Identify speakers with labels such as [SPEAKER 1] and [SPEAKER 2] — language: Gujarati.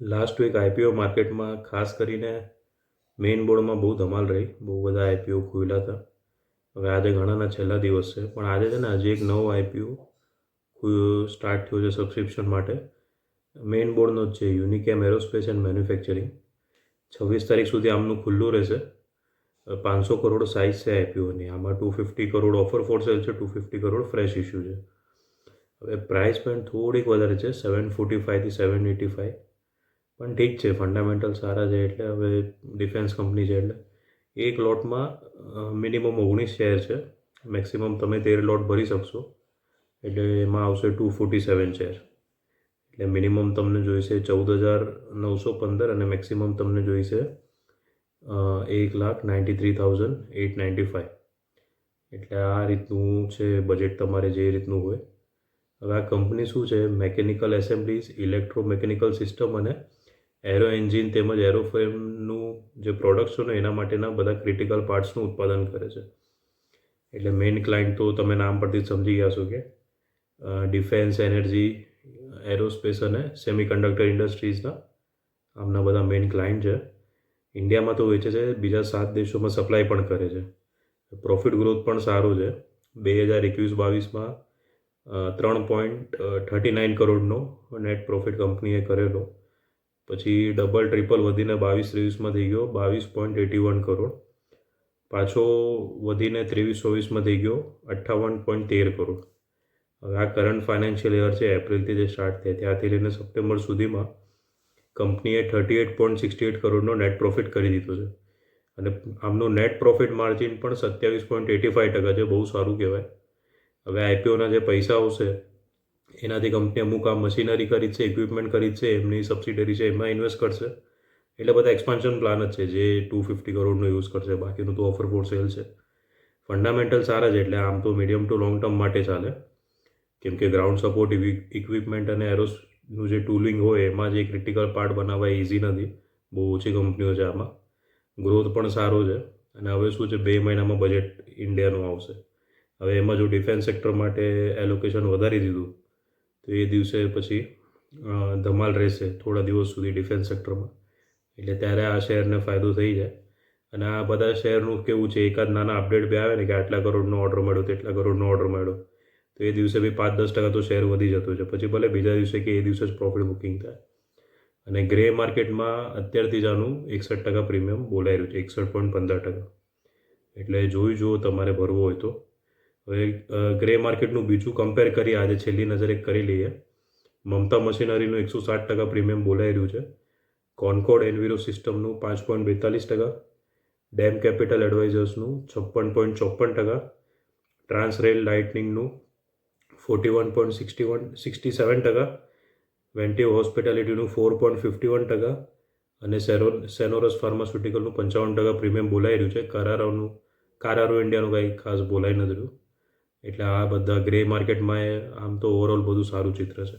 [SPEAKER 1] લાસ્ટ વીક આઈપીઓ માર્કેટમાં ખાસ કરીને મેઇન બોર્ડમાં બહુ ધમાલ રહી. બહુ બધા આઈપીઓ ખુલ્યા હતા. હવે આજે ઘણાના છેલ્લા દિવસ છે, પણ આજે છે ને હજી એક નવો આઈપીઓ સ્ટાર્ટ થયો છે સબસ્ક્રિપ્શન માટે. મેઇન બોર્ડનો જ છે, યુનિકેમ એરોસ્પેસ એન્ડ મેન્યુફેક્ચરિંગ. 26 તારીખ સુધી આમનું ખુલ્લું રહેશે. 500 કરોડ સાઇઝ છે આઈપીઓની. આમાં 250 કરોડ ઓફર ફોર સેલ છે, 250 કરોડ ફ્રેશ ઇસ્યુ છે. હવે પ્રાઇસ પોઈન્ટ થોડીક વધારે છે, 745 થી 785, પણ ઠીક છે, ફંડામેન્ટલ સારા છે. એટલે હવે ડિફેન્સ કંપની છે એટલે એક લોટમાં મિનિમમ 19 શેર છે, મેક્સિમમ તમે 13 લોટ ભરી શકશો. એટલે એમાં આવશે 247 શેર. એટલે મિનિમમ તમને જોઈશે 14,915 અને મેક્સિમમ તમને જોઈશે 1,93,895. એટલે આ રીતનું છે બજેટ તમારે જે રીતનું હોય. હવે આ કંપની શું છે, મેકેનિકલ એસેમ્બલીઝ, ઇલેક્ટ્રોમેકેનિકલ સિસ્ટમ અને એરો એન્જિન તેમજ એરોફ્રેમનું જે પ્રોડક્ટ્સ છે ને એના માટેના બધા ક્રિટિકલ પાર્ટ્સનું ઉત્પાદન કરે છે. એટલે મેઇન ક્લાયન્ટ તો તમે નામ પરથી જ સમજી ગયા છો કે ડિફેન્સ, એનર્જી, એરોસ્પેસ અને સેમિકન્ડક્ટર ઇન્ડસ્ટ્રીઝના આમના બધા મેઇન ક્લાયન્ટ છે. ઇન્ડિયામાં તો વેચે છે, બીજા 7 દેશોમાં સપ્લાય પણ કરે છે. પ્રોફિટ ગ્રોથ પણ સારો છે. 2021-22માં 3.39 કરોડનો નેટ પ્રોફિટ કંપનીએ કરેલો. પછી ડબલ ટ્રિપલ વધીને 22-23માં થઈ ગયો 22.81 કરોડ. પાછો વધીને 23-24માં થઈ ગયો 58.13 કરોડ. હવે આ કરંટ ફાઇનાન્શિયલ યર છે, એપ્રિલથી જે સ્ટાર્ટ થયા ત્યાંથી લઈને સપ્ટેમ્બર સુધીમાં કંપનીએ 38.68 કરોડનો નેટ પ્રોફિટ કરી દીધો છે. અને આમનું નેટ પ્રોફિટ માર્જિન પણ 27.85% છે, બહુ સારું કહેવાય. હવે આઈપીઓના જે પૈસા આવશે એનાથી કંપની અમુક આ મશીનરી ખરીદશે, ઇક્વિપમેન્ટ ખરીદશે, એમની સબસિડરી છે એમાં ઇન્વેસ્ટ કરશે. એટલે બધા એક્સપાન્શન પ્લાન જ છે, જે 250 કરોડનો યુઝ કરશે, બાકીનું તો ઓફર ફોર સેલ છે. ફંડામેન્ટલ સારા છે, એટલે આમ તો મીડિયમ ટુ લોંગ ટર્મ માટે ચાલે. કેમ કે ગ્રાઉન્ડ સપોર્ટ ઇક્વિપમેન્ટ અને એરોનું જે ટૂલિંગ હોય એમાં જે ક્રિટિકલ પાર્ટ બનાવવા ઇઝી નથી. બહુ ઓછી કંપનીઓ છે આમાં. ગ્રોથ પણ સારો છે. અને હવે શું છે, 2 મહિનામાં બજેટ ઇન્ડિયાનું આવશે. હવે એમાં જો ડિફેન્સ સેક્ટર માટે એલોકેશન વધારી દીધું તો એ દિવસે પછી ધમાલ રહેશે થોડા દિવસ સુધી ડિફેન્સ સેક્ટરમાં. એટલે ત્યારે આ શેરને ફાયદો થઈ જાય. અને આ બધા શેરનું કેવું છે, એકાદ નાના અપડેટ બી આવે ને કે આટલા કરોડનો ઓર્ડર મળ્યો, તેટલા કરોડનો ઓર્ડર મળ્યો, તો એ દિવસે બી 5-10% તો શેર વધી જતો છે. પછી ભલે બીજા દિવસે કે એ દિવસે જ પ્રોફિટ બુકિંગ થાય. અને ગ્રે માર્કેટમાં અત્યારથી જ આનું 61% પ્રીમિયમ બોલાઈ રહ્યું છે, 61.15%. એટલે જોઈ જુઓ તમારે ભરવું હોય તો. હવે ગ્રે માર્કેટનું બીજું કમ્પેર કરીએ, આજે છેલ્લી નજરે કરી લઈએ. મમતા મશીનરીનું 160% પ્રીમિયમ બોલાઈ રહ્યું છે. કોન્કોર્ડ એન્વિરો સિસ્ટમનું 5.42%, ડેમ કેપિટલ એડવાઇઝર્સનું 56.54%, ટ્રાન્સરેલ લાઇટનિંગનું 41.67%, વેન્ટિવ હોસ્પિટાલિટીનું 4.51% અને સેનોરસ ફાર્માસ્યુટિકલનું 55% પ્રીમિયમ બોલાઈ રહ્યું છે. કારારો ઇન્ડિયાનું કંઈ ખાસ બોલાઈ નથી રહ્યું. એટલે આ બધા ગ્રે માર્કેટમાં આમ તો ઓવરઓલ બધું સારું ચિત્ર છે.